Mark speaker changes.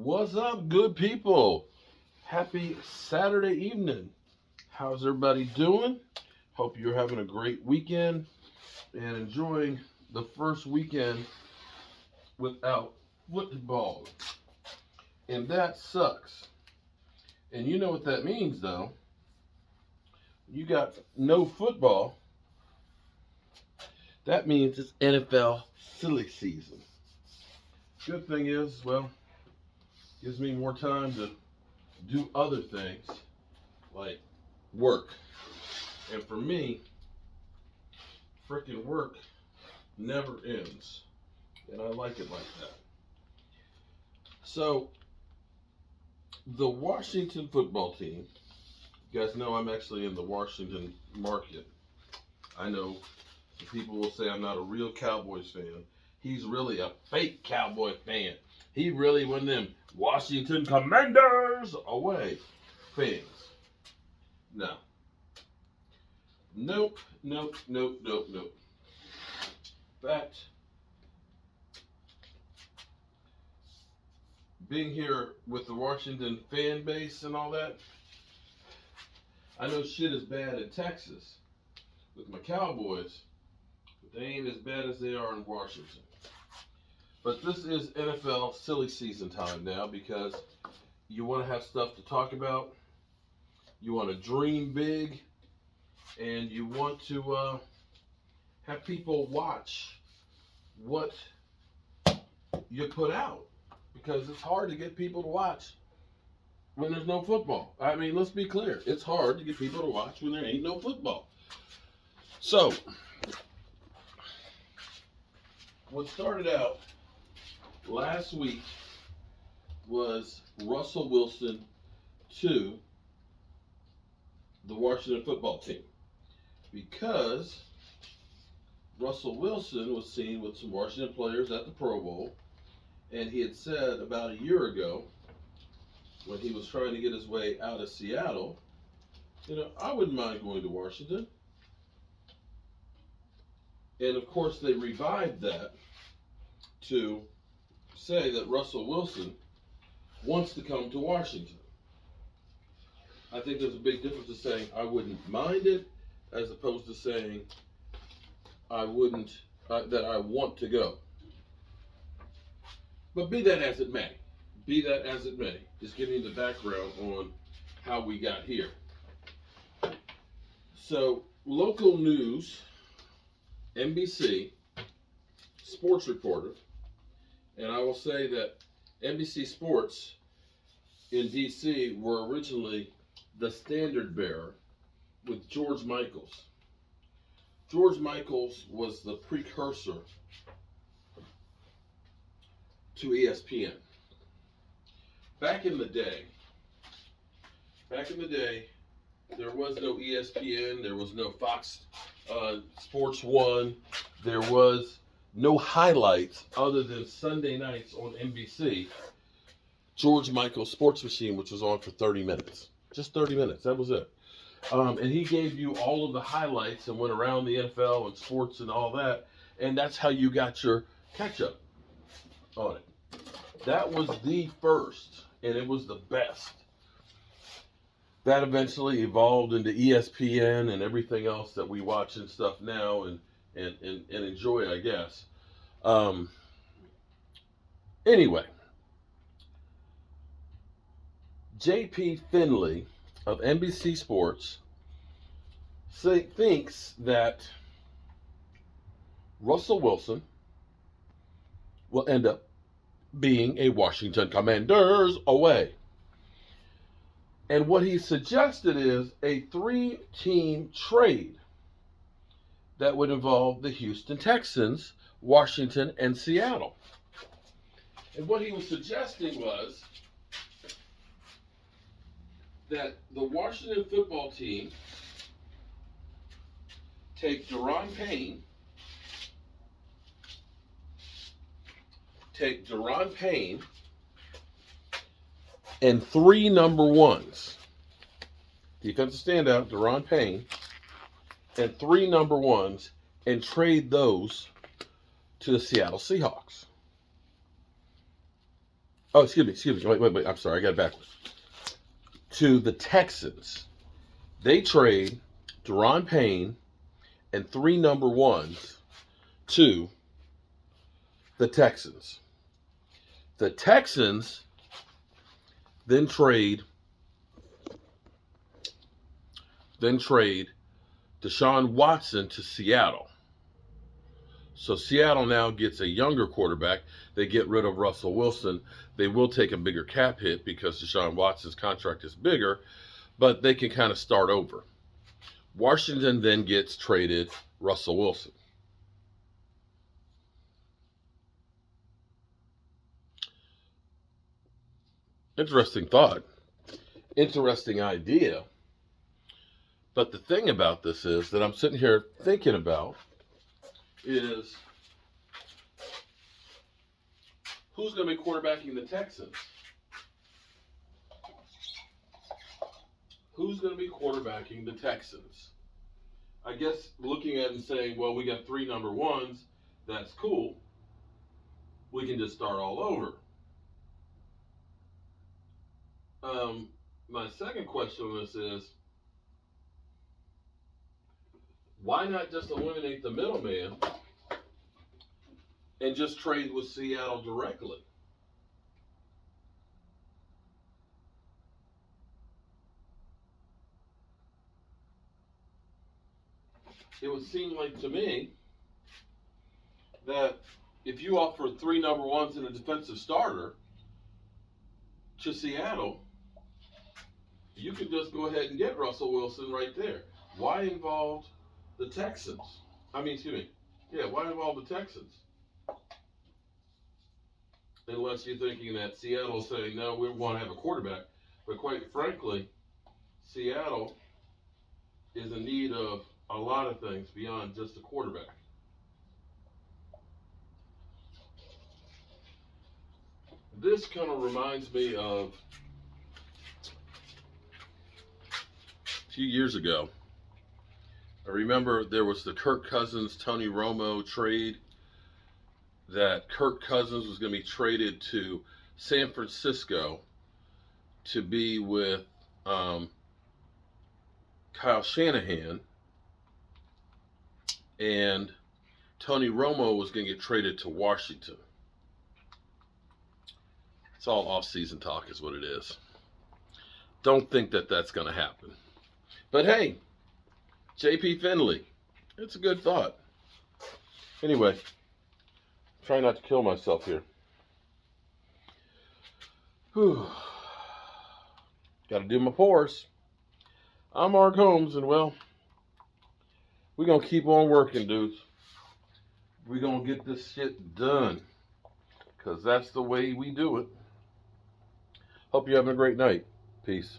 Speaker 1: What's up, good people? Happy Saturday evening. How's everybody doing? Hope you're having a great weekend and enjoying the first weekend without football. And that sucks. And you know what that means, though. You got no football. That means it's NFL silly season. Good thing is, well, gives me more time to do other things like work. And for me, freaking work never ends. And I like it like that. So, the Washington football team, you guys know I'm actually in the Washington market. I know some people will say I'm not a real Cowboys fan. He's really a fake Cowboy fan. He really one of them Washington Commanders away fans. No. Nope. In fact, being here with the Washington fan base and all that, I know shit is bad in Texas with my Cowboys, but they ain't as bad as they are in Washington. But this is NFL silly season time now because you want to have stuff to talk about, you want to dream big, and you want to have people watch what you put out because it's hard to get people to watch when there's no football. I mean, let's be clear. It's hard to get people to watch when there ain't no football. So, what started out last week was Russell Wilson to the Washington football team because Russell Wilson was seen with some Washington players at the Pro Bowl, and he had said about a year ago when he was trying to get his way out of Seattle, I wouldn't mind going to Washington. And of course they revived that to say that Russell Wilson wants to come to Washington. I think there's a big difference in saying I wouldn't mind it as opposed to saying I wouldn't, that I want to go. But be that as it may, just giving you the background on how we got here. So, local news, NBC, sports reporter, and I will say that NBC Sports in D.C. were originally the standard bearer with George Michaels. George Michaels was the precursor to ESPN. Back in the day, there was no ESPN, there was no Fox Sports 1, there was no highlights other than Sunday nights on NBC. George Michael's Sports Machine, which was on for 30 minutes. Just 30 minutes, that was it. And he gave you all of the highlights and went around the NFL and sports and all that. And that's how you got your catch-up on it. That was the first, and it was the best. That eventually evolved into ESPN and everything else that we watch and stuff now and enjoy, I guess. Anyway, J.P. Finley of NBC Sports thinks that Russell Wilson will end up being a Washington Commanders away. And what he suggested is a 3-team trade that would involve the Houston Texans, Washington, and Seattle. And what he was suggesting was that the Washington football team take Deron Payne and 3 number ones. Defensive standout, Deron Payne, and 3 number ones, and trade those to the Seattle Seahawks. Oh, excuse me. Wait. I'm sorry, I got it backwards. To the Texans. They trade Deron Payne and 3 number ones to the Texans. The Texans then trade DeShawn Watson to Seattle. So Seattle now gets a younger quarterback. They get rid of Russell Wilson. They will take a bigger cap hit because DeShawn Watson's contract is bigger, but they can kind of start over. Washington then gets traded Russell Wilson. Interesting thought. Interesting idea. But the thing about this is that I'm sitting here thinking about is who's going to be quarterbacking the Texans? Who's going to be quarterbacking the Texans? I guess looking at it and saying, well, we got 3 number ones, that's cool. We can just start all over. My second question on this is, why not just eliminate the middleman and just trade with Seattle directly? It would seem like to me that if you offer 3 number ones and a defensive starter to Seattle, you could just go ahead and get Russell Wilson right there. Why involve the Texans? Why involve the Texans? Unless you're thinking that Seattle's saying, no, we want to have a quarterback. But quite frankly, Seattle is in need of a lot of things beyond just a quarterback. This kind of reminds me of a few years ago. I remember there was the Kirk Cousins, Tony Romo trade, that Kirk Cousins was going to be traded to San Francisco to be with Kyle Shanahan, and Tony Romo was going to get traded to Washington. It's all off-season talk is what it is. Don't think that that's going to happen. But hey, J.P. Finley, it's a good thought. Anyway, try not to kill myself here. Whew. Got to do my pores. I'm Mark Holmes, and well, we're going to keep on working, dudes. We're going to get this shit done, because that's the way we do it. Hope you're having a great night. Peace.